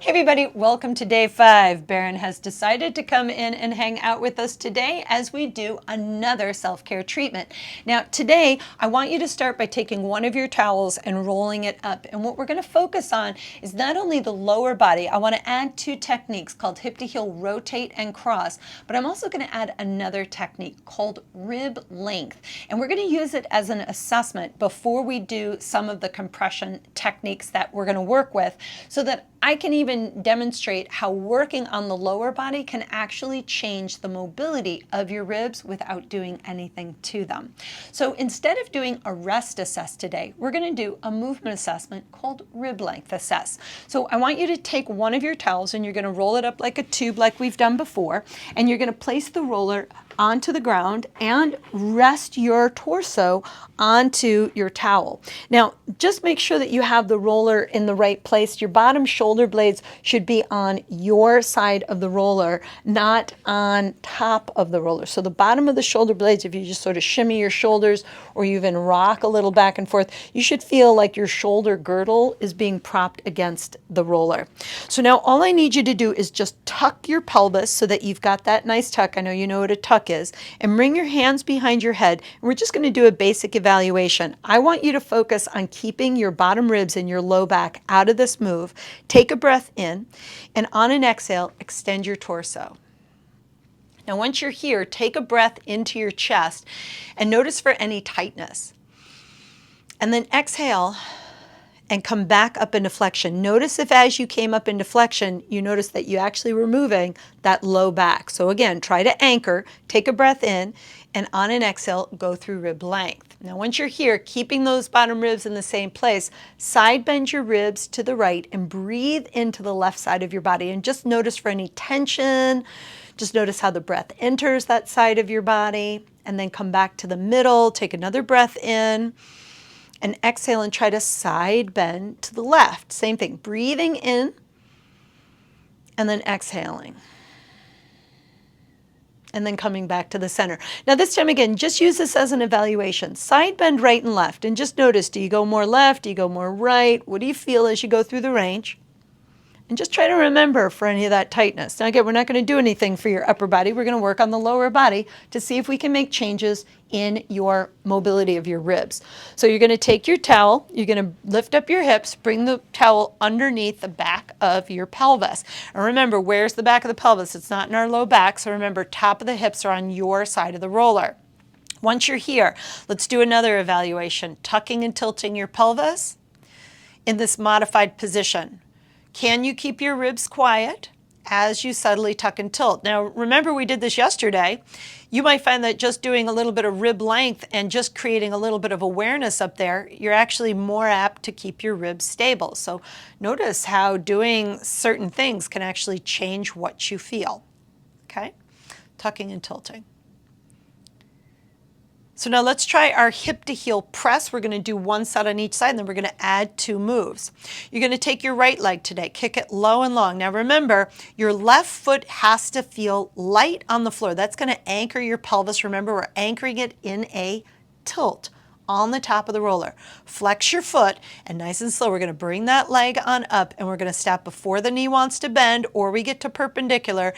Hey everybody, welcome to day 5. Baron has decided to come in and hang out with us today as we do another self-care treatment. Now today, I want you to start by taking one of your towels and rolling it up. And what we're going to focus on is not only the lower body. I want to add 2 techniques called hip to heel rotate and cross, but I'm also going to add another technique called rib length. And we're going to use it as an assessment before we do some of the compression techniques that we're going to work with, so that I can even demonstrate how working on the lower body can actually change the mobility of your ribs without doing anything to them. So instead of doing a rest assess today, we're going to do a movement assessment called rib length assess. So I want you to take one of your towels and you're going to roll it up like a tube like we've done before, and you're going to place the roller onto the ground and rest your torso onto your towel. Now, just make sure that you have the roller in the right place. Your bottom shoulder blades should be on your side of the roller, not on top of the roller. So the bottom of the shoulder blades, if you just sort of shimmy your shoulders or you even rock a little back and forth, you should feel like your shoulder girdle is being propped against the roller. So now all I need you to do is just tuck your pelvis so that you've got that nice tuck. I know you know what a tuck is. And bring your hands behind your head. And we're just going to do a basic evaluation. I want you to focus on keeping your bottom ribs and your low back out of this move. Take a breath in, and on an exhale, extend your torso. Now once you're here, take a breath into your chest and notice for any tightness. And then exhale and come back up into flexion. Notice if as you came up into flexion, you notice that you actually were moving that low back. So again, try to anchor, take a breath in, and on an exhale, go through rib length. Now once you're here, keeping those bottom ribs in the same place, side bend your ribs to the right and breathe into the left side of your body. And just notice for any tension, just notice how the breath enters that side of your body, and then come back to the middle, take another breath in, and exhale and try to side bend to the left. Same thing, breathing in and then exhaling. And then coming back to the center. Now this time again, just use this as an evaluation. Side bend right and left, and just notice, do you go more left, do you go more right? What do you feel as you go through the range? And just try to remember for any of that tightness. Now again, we're not going to do anything for your upper body. We're going to work on the lower body to see if we can make changes in your mobility of your ribs. So you're going to take your towel, you're going to lift up your hips, bring the towel underneath the back of your pelvis. And remember, where's the back of the pelvis? It's not in our low back, so remember, top of the hips are on your side of the roller. Once you're here, let's do another evaluation. Tucking and tilting your pelvis in this modified position. Can you keep your ribs quiet as you subtly tuck and tilt? Now, remember we did this yesterday. You might find that just doing a little bit of rib length and just creating a little bit of awareness up there, you're actually more apt to keep your ribs stable. So notice how doing certain things can actually change what you feel. Okay? Tucking and tilting. So now let's try our hip to heel press. We're going to do one set on each side, and then we're going to add 2 moves. You're going to take your right leg today, kick it low and long. Now remember, your left foot has to feel light on the floor. That's going to anchor your pelvis. Remember, we're anchoring it in a tilt on the top of the roller. Flex your foot, and nice and slow, we're going to bring that leg on up, and we're going to stop before the knee wants to bend or we get to perpendicular,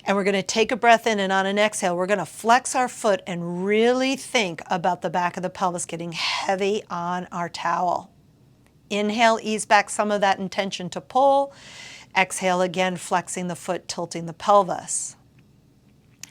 and we're going to take a breath in, and on an exhale, we're going to flex our foot and really think about the back of the pelvis getting heavy on our towel. Inhale, ease back some of that intention to pull. Exhale again, flexing the foot, tilting the pelvis.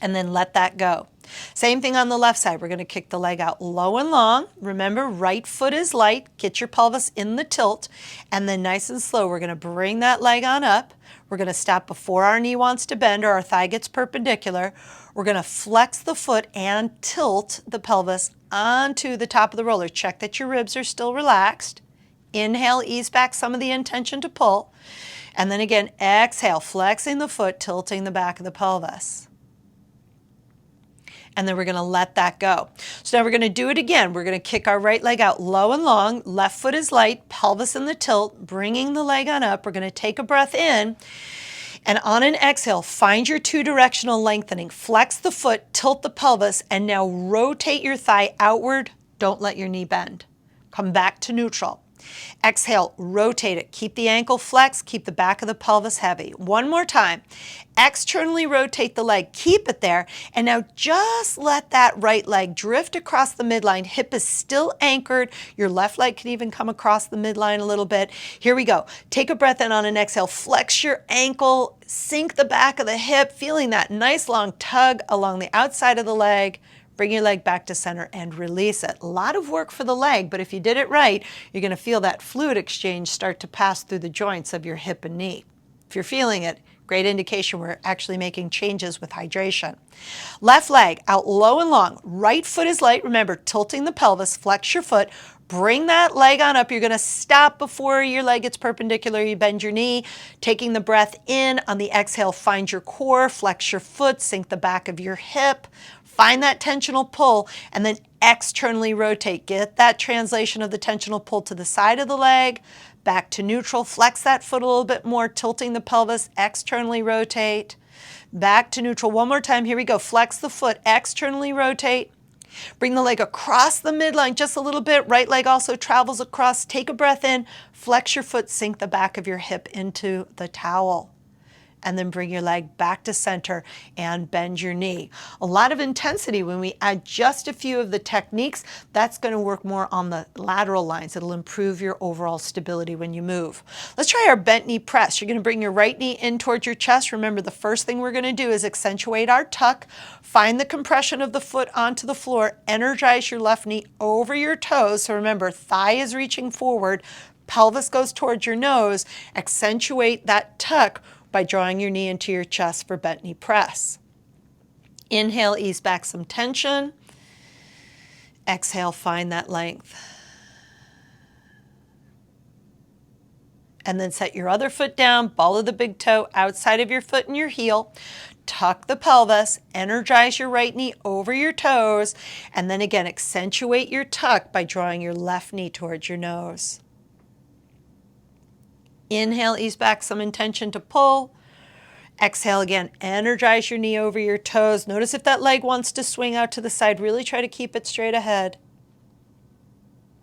And then let that go. Same thing on the left side. We're going to kick the leg out low and long. Remember, right foot is light. Get your pelvis in the tilt. And then nice and slow, we're going to bring that leg on up. We're going to stop before our knee wants to bend or our thigh gets perpendicular. We're going to flex the foot and tilt the pelvis onto the top of the roller. Check that your ribs are still relaxed. Inhale, ease back some of the intention to pull. And then again, exhale, flexing the foot, tilting the back of the pelvis. And then we're going to let that go. So now we're going to do it again. We're going to kick our right leg out low and long. Left foot is light, pelvis in the tilt, bringing the leg on up. We're going to take a breath in. And on an exhale, find your 2-directional lengthening. Flex the foot, tilt the pelvis, and now rotate your thigh outward. Don't let your knee bend. Come back to neutral. Exhale, rotate it. Keep the ankle flexed, keep the back of the pelvis heavy. One more time. Externally rotate the leg, keep it there, and now just let that right leg drift across the midline. Hip is still anchored. Your left leg can even come across the midline a little bit. Here we go. Take a breath in on an exhale. Flex your ankle, sink the back of the hip, feeling that nice long tug along the outside of the leg. Bring your leg back to center and release it. A lot of work for the leg, but if you did it right, you're going to feel that fluid exchange start to pass through the joints of your hip and knee. If you're feeling it, great indication we're actually making changes with hydration. Left leg out low and long. Right foot is light. Remember, tilting the pelvis, flex your foot. Bring that leg on up. You're going to stop before your leg gets perpendicular. You bend your knee, taking the breath in. On the exhale, find your core, flex your foot, sink the back of your hip. Find that tensional pull and then externally rotate. Get that translation of the tensional pull to the side of the leg, back to neutral. Flex that foot a little bit more, tilting the pelvis, externally rotate. Back to neutral. One more time. Here we go. Flex the foot, externally rotate. Bring the leg across the midline just a little bit. Right leg also travels across. Take a breath in. Flex your foot, sink the back of your hip into the towel. And then bring your leg back to center and bend your knee. A lot of intensity when we add just a few of the techniques. That's going to work more on the lateral lines. It'll improve your overall stability when you move. Let's try our bent knee press. You're going to bring your right knee in towards your chest. Remember, the first thing we're going to do is accentuate our tuck. Find the compression of the foot onto the floor. Energize your left knee over your toes. So remember, thigh is reaching forward. Pelvis goes towards your nose. Accentuate that tuck by drawing your knee into your chest for bent knee press. Inhale, ease back some tension. Exhale, find that length. And then set your other foot down, ball of the big toe outside of your foot and your heel. Tuck the pelvis, energize your right knee over your toes, and then again, accentuate your tuck by drawing your left knee towards your nose. Inhale, ease back some intention to pull. Exhale again, energize your knee over your toes. Notice if that leg wants to swing out to the side. Really try to keep it straight ahead.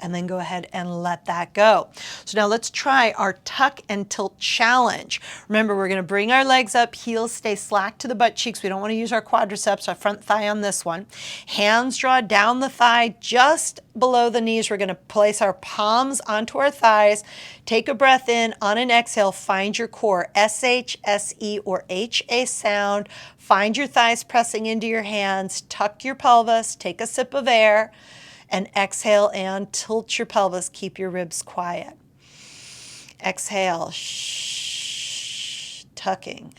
And then go ahead and let that go. So now let's try our tuck and tilt challenge. Remember, we're going to bring our legs up, heels stay slack to the butt cheeks. We don't want to use our quadriceps, our front thigh on this one. Hands draw down the thigh just below the knees. We're going to place our palms onto our thighs. Take a breath in. On an exhale, find your core. S-H, S-E, or H-A sound. Find your thighs pressing into your hands. Tuck your pelvis. Take a sip of air. And exhale and tilt your pelvis. Keep your ribs quiet. Exhale, tucking.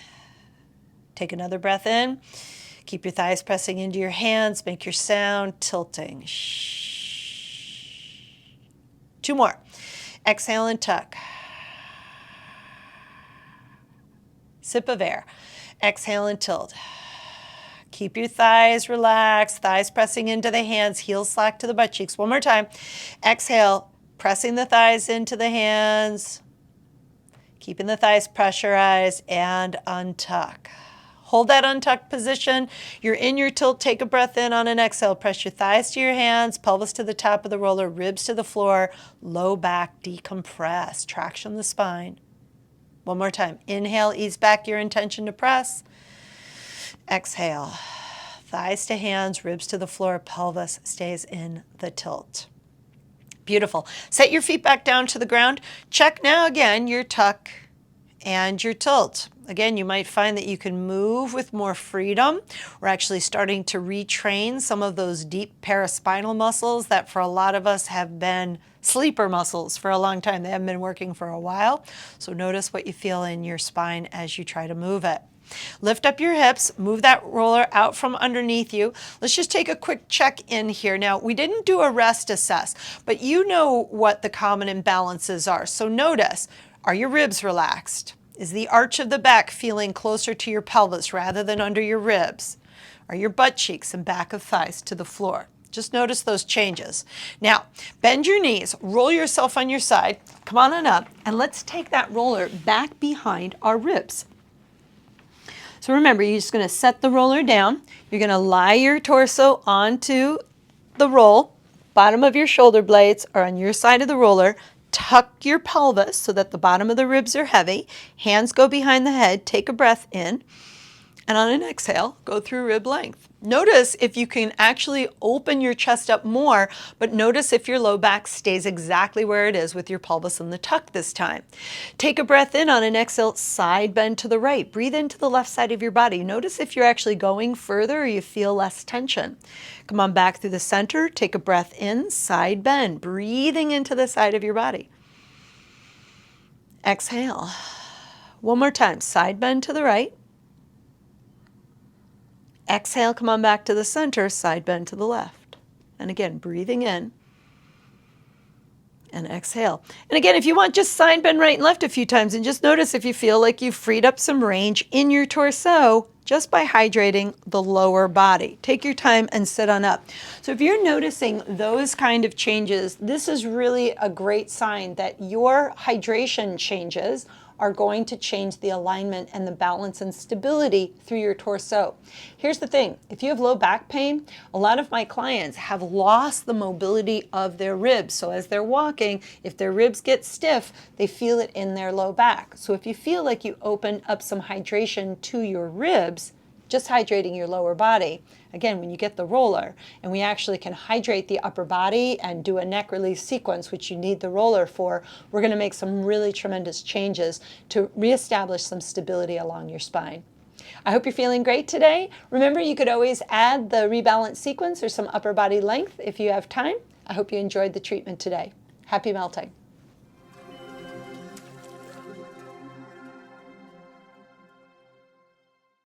Take another breath in. Keep your thighs pressing into your hands. Make your sound, tilting. Two more. Exhale and tuck. Sip of air. Exhale and tilt. Keep your thighs relaxed, thighs pressing into the hands, heels slack to the butt cheeks. One more time. Exhale, pressing the thighs into the hands, keeping the thighs pressurized, and untuck. Hold that untucked position. You're in your tilt. Take a breath in on an exhale. Press your thighs to your hands, pelvis to the top of the roller, ribs to the floor, low back decompress, traction the spine. One more time. Inhale, ease back your intention to press. Exhale, thighs to hands, ribs to the floor, pelvis stays in the tilt. Beautiful. Set your feet back down to the ground. Check now again your tuck and your tilt. Again, you might find that you can move with more freedom. We're actually starting to retrain some of those deep paraspinal muscles that for a lot of us have been sleeper muscles for a long time. They haven't been working for a while. So notice what you feel in your spine as you try to move it. Lift up your hips, move that roller out from underneath you. Let's just take a quick check in here. Now, we didn't do a rest assess, but you know what the common imbalances are. So notice, are your ribs relaxed? Is the arch of the back feeling closer to your pelvis rather than under your ribs? Are your butt cheeks and back of thighs to the floor? Just notice those changes. Now, bend your knees, roll yourself on your side, come on up, and let's take that roller back behind our ribs. So remember, you're just going to set the roller down. You're going to lie your torso onto the roll. Bottom of your shoulder blades are on your side of the roller. tuck your pelvis so that the bottom of the ribs are heavy. Hands go behind the head. Take a breath in. And on an exhale, go through rib length. Notice if you can actually open your chest up more, but notice if your low back stays exactly where it is with your pelvis in the tuck this time. Take a breath in on an exhale, side bend to the right. Breathe into the left side of your body. Notice if you're actually going further or you feel less tension. Come on back through the center. Take a breath in, side bend, breathing into the side of your body. Exhale. One more time, side bend to the right. Exhale, come on back to the center, side bend to the left. And again, breathing in and exhale. And again, if you want, just side bend right and left a few times and just notice if you feel like you've freed up some range in your torso just by hydrating the lower body. Take your time and sit on up. So if you're noticing those kind of changes, this is really a great sign that your hydration changes are going to change the alignment and the balance and stability through your torso. Here's the thing, if you have low back pain, a lot of my clients have lost the mobility of their ribs. So as they're walking, if their ribs get stiff, they feel it in their low back. So if you feel like you open up some hydration to your ribs, just hydrating your lower body, again, when you get the roller, and we actually can hydrate the upper body and do a neck release sequence, which you need the roller for, we're going to make some really tremendous changes to reestablish some stability along your spine. I hope you're feeling great today. Remember, you could always add the rebalance sequence or some upper body length if you have time. I hope you enjoyed the treatment today. Happy melting.